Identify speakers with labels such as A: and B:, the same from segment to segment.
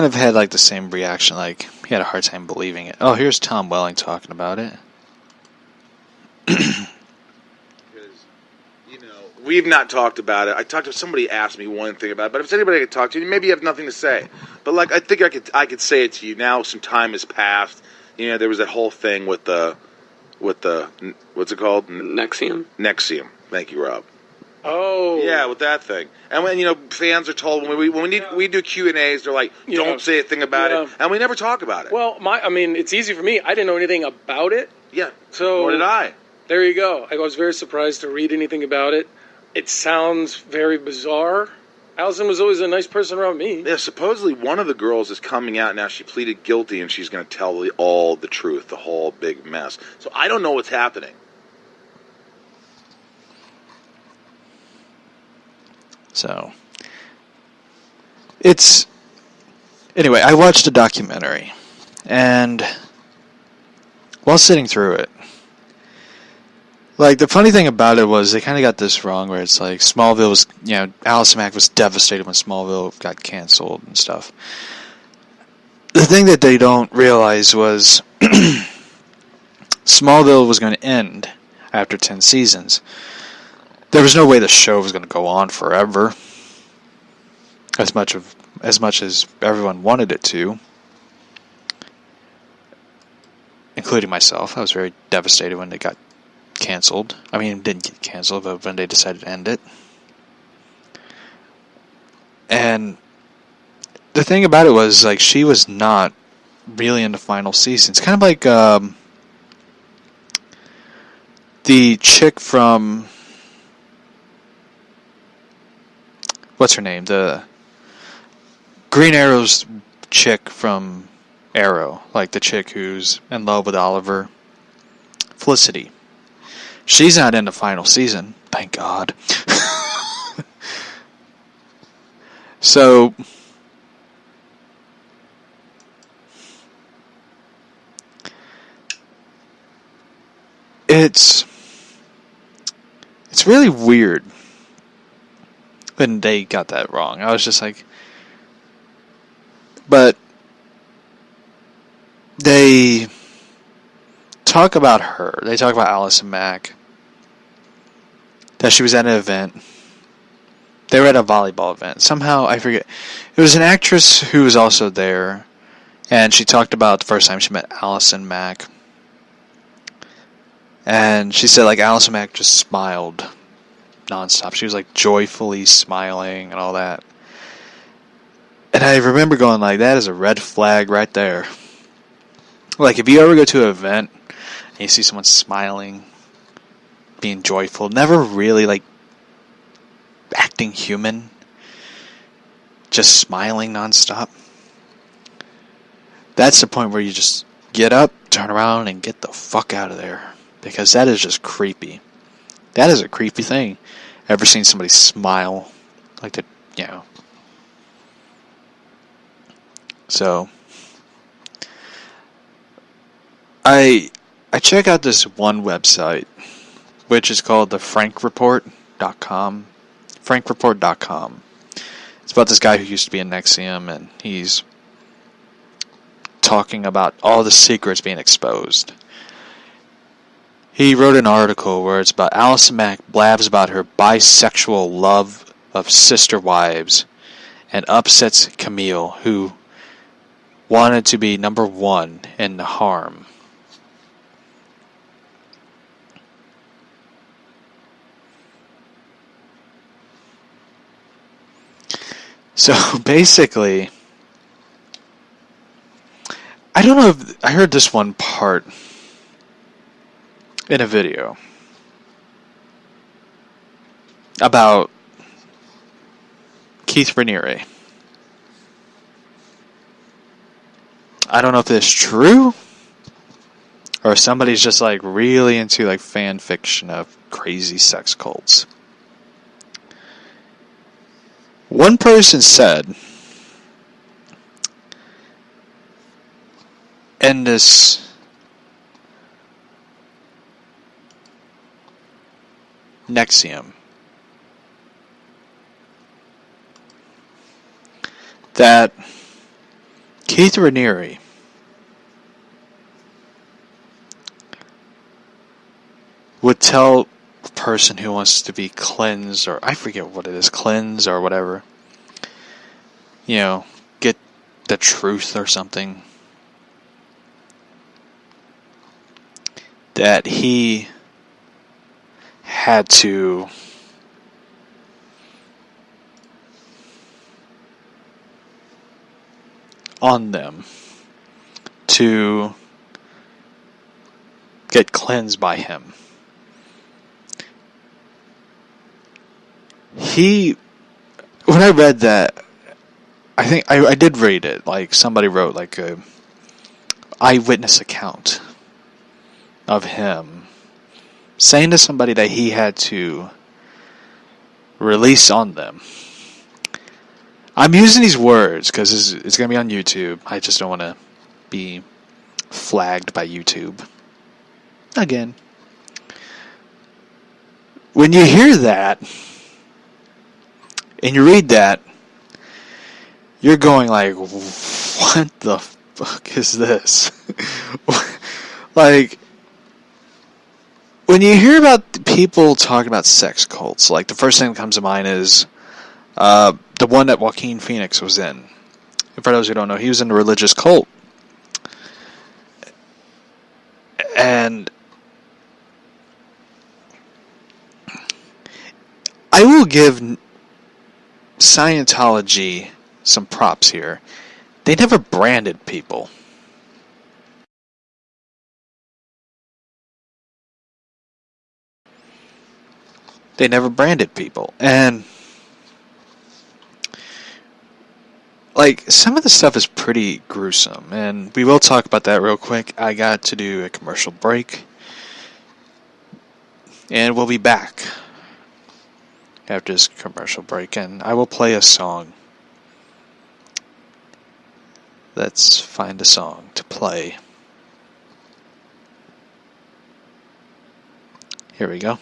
A: kind of had like the same reaction, like he had a hard time believing it. Oh, here's Tom Welling talking about it.
B: We've not talked about it. I talked to somebody asked me one thing about it, but if it's anybody I could talk to, maybe you have nothing to say. But like, I think I could say it to you now. Some time has passed. There was that whole thing with the what's it called?
C: Nexium.
B: Nexium. Thank you, Rob.
C: Oh.
B: Yeah, with that thing. And when fans are told when we do Q&As, they're like, don't say a thing about it, and we never talk about it.
C: Well, it's easy for me. I didn't know anything about it.
B: Yeah.
C: So
B: nor did I.
C: There you go. I was very surprised to read anything about it. It sounds very bizarre. Allison was always a nice person around me.
B: Yeah, supposedly one of the girls is coming out now. She pleaded guilty, and she's going to tell all the truth, the whole big mess. So I don't know what's happening.
A: So, anyway, I watched a documentary, and while sitting through it, like, the funny thing about it was they kind of got this wrong, where it's like Smallville was, Allison Mack was devastated when Smallville got canceled and stuff. The thing that they don't realize was Smallville was going to end after 10 seasons. There was no way the show was going to go on forever, as much as everyone wanted it to, including myself. I was very devastated when they got canceled. I mean, it didn't get canceled, but when they decided to end it. And the thing about it was, like, she was not really in the final season. It's kind of like the chick from, what's her name? The Green Arrow's chick from Arrow. Like the chick who's in love with Oliver. Felicity. She's not in the final season. Thank God. So, it's really weird when they got that wrong. I was just like, but they talk about her. They talk about Allison Mack. That she was at an event. They were at a volleyball event. Somehow, I forget. It was an actress who was also there. And she talked about the first time she met Allison Mack. And she said, like, Allison Mack just smiled nonstop. She was, like, joyfully smiling and all that. And I remember going, like, that is a red flag right there. Like, if you ever go to an event and you see someone smiling, being joyful, never really, like, acting human, just smiling nonstop, that's the point where you just get up, turn around, and get the fuck out of there. Because that is just creepy. That is a creepy thing. Ever seen somebody smile? Like that, So, I check out this one website, which is called the frankreport.com. frankreport.com. It's about this guy who used to be in Nexium, and he's talking about all the secrets being exposed. He wrote an article where it's about Allison Mack blabs about her bisexual love of sister wives and upsets Camille, who wanted to be number one in the harem. So basically, I don't know if I heard this one part in a video about Keith Raniere. I don't know if this is true or if somebody's just like really into like fan fiction of crazy sex cults. One person said in this Nexium that Keith Raniere would tell a person who wants to be cleansed, or I forget what it is, cleansed or whatever, get the truth or something, that he had to on them to get cleansed by him. When I read that, I think I did read it, like somebody wrote like a eyewitness account of him saying to somebody that he had to release on them. I'm using these words because it's going to be on YouTube. I just don't want to be flagged by YouTube. Again. When you hear that, and you read that, you're going like, what the fuck is this? Like, when you hear about people talking about sex cults, like the first thing that comes to mind is the one that Joaquin Phoenix was in. And for those who don't know, he was in a religious cult. And I will give Scientology some props here. They never branded people. They never branded people. And like, some of the stuff is pretty gruesome, and we will talk about that real quick. I got to do a commercial break, and we'll be back after this commercial break, and I will play a song. Let's find a song to play. Here we go.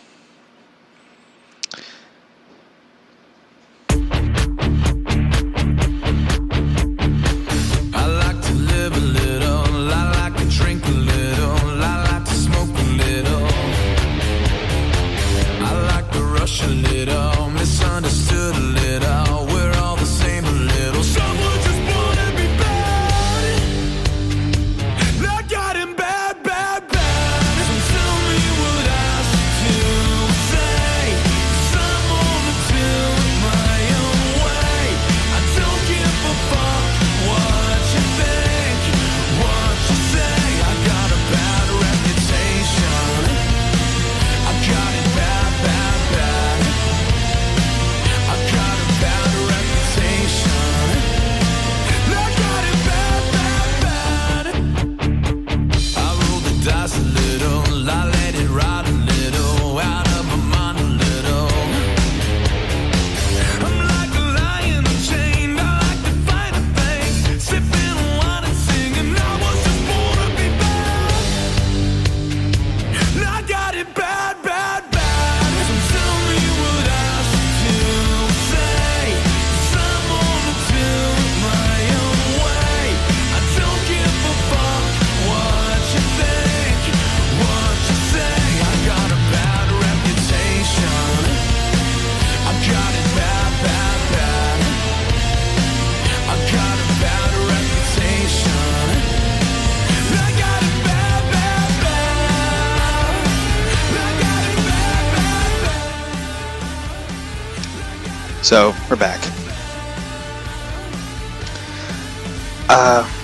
A: So, we're back.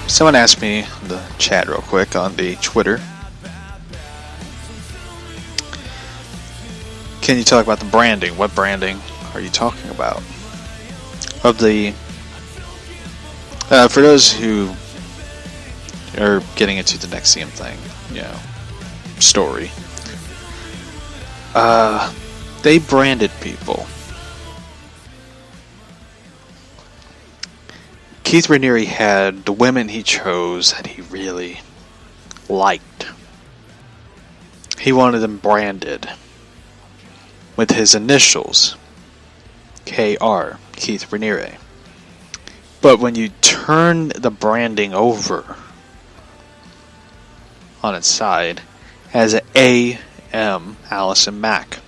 A: Someone asked me in the chat real quick on the Twitter, can you talk about the branding? What branding are you talking about? Of the, for those who are getting into the Nexium thing, story, they branded people. Keith Raniere had the women he chose that he really liked. He wanted them branded with his initials, KR, Keith Raniere. But when you turn the branding over on its side, it has an A.M. Allison Mack.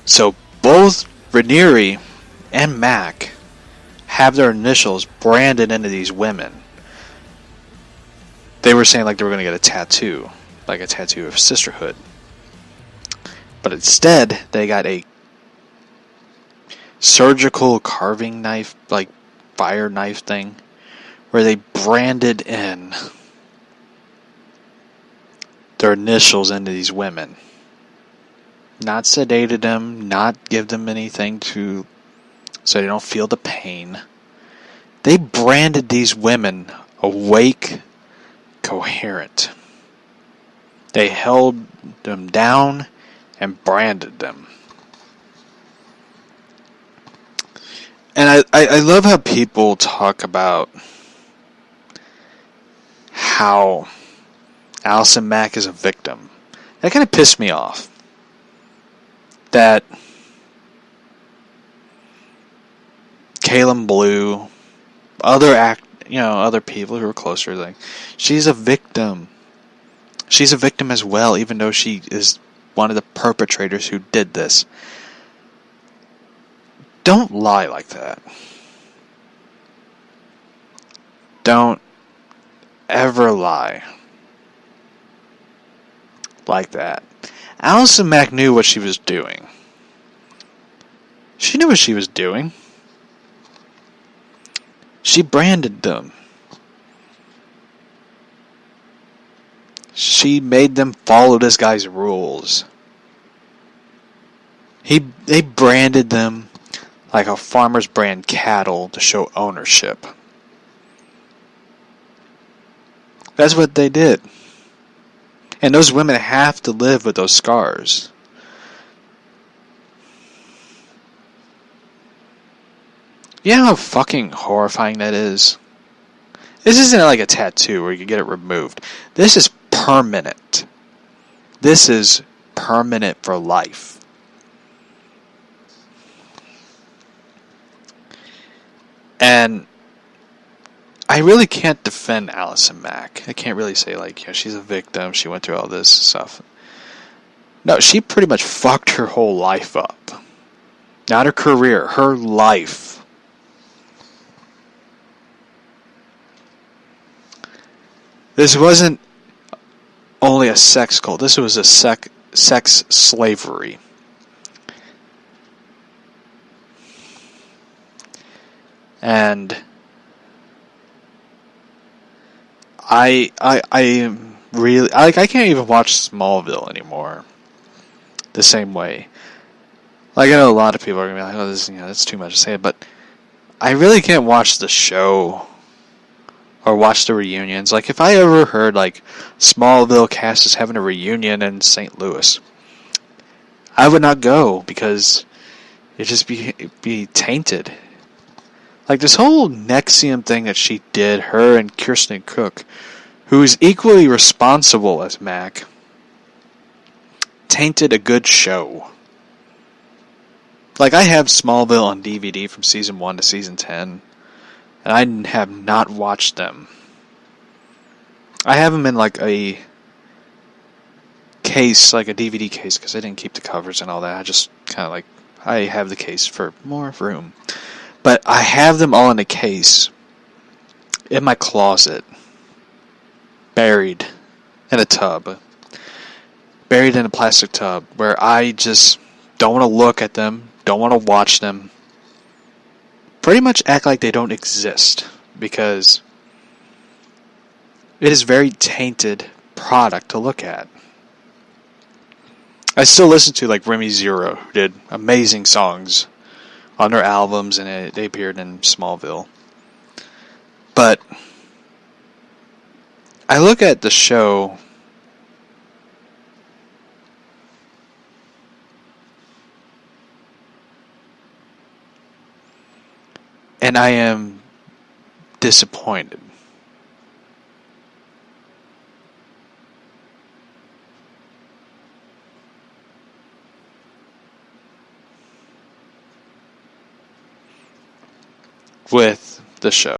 A: So both Raniere and Mack have their initials branded into these women. They were saying like they were going to get a tattoo, like a tattoo of sisterhood. But instead, they got a surgical carving knife, like fire knife thing, where they branded in their initials into these women. Not sedated them, not give them anything to so they don't feel the pain. They branded these women awake, coherent. They held them down and branded them. And I love how people talk about how Allison Mack is a victim. That kind of pissed me off. That Caleb Blue, other people who are closer, like, she's a victim. She's a victim as well, even though she is one of the perpetrators who did this. Don't lie like that. Don't ever lie like that. Allison Mack knew what she was doing. She knew what she was doing. She branded them. She made them follow this guy's rules. They branded them like how farmers brand cattle to show ownership. That's what they did. And those women have to live with those scars. You know how fucking horrifying that is? This isn't like a tattoo where you can get it removed. This is permanent. This is permanent for life. And I really can't defend Allison Mack. I can't really say, like, she's a victim. She went through all this stuff. No, she pretty much fucked her whole life up. Not her career, her life. This wasn't only a sex cult. This was a sex slavery. And I really, I can't even watch Smallville anymore the same way. Like, I know a lot of people are gonna be like, "Oh, this, that's too much to say," but I really can't watch the show or watch the reunions. Like, if I ever heard like Smallville cast is having a reunion in St. Louis, I would not go because it'd just be tainted. Like, this whole Nexium thing that she did, her and Kirsten Cook, who is equally responsible as Mac, tainted a good show. Like, I have Smallville on DVD from season 1 to season 10, and I have not watched them. I have them in like a case, like a DVD case, because I didn't keep the covers and all that. I just kind of like, I have the case for more room. But I have them all in a case in my closet, buried in a tub, buried in a plastic tub, where I just don't want to look at them, don't want to watch them, pretty much act like they don't exist, because it is very tainted product to look at. I still listen to like Remy Zero, who did amazing songs on their albums, and they appeared in Smallville. But I look at the show and I am disappointed. with the show.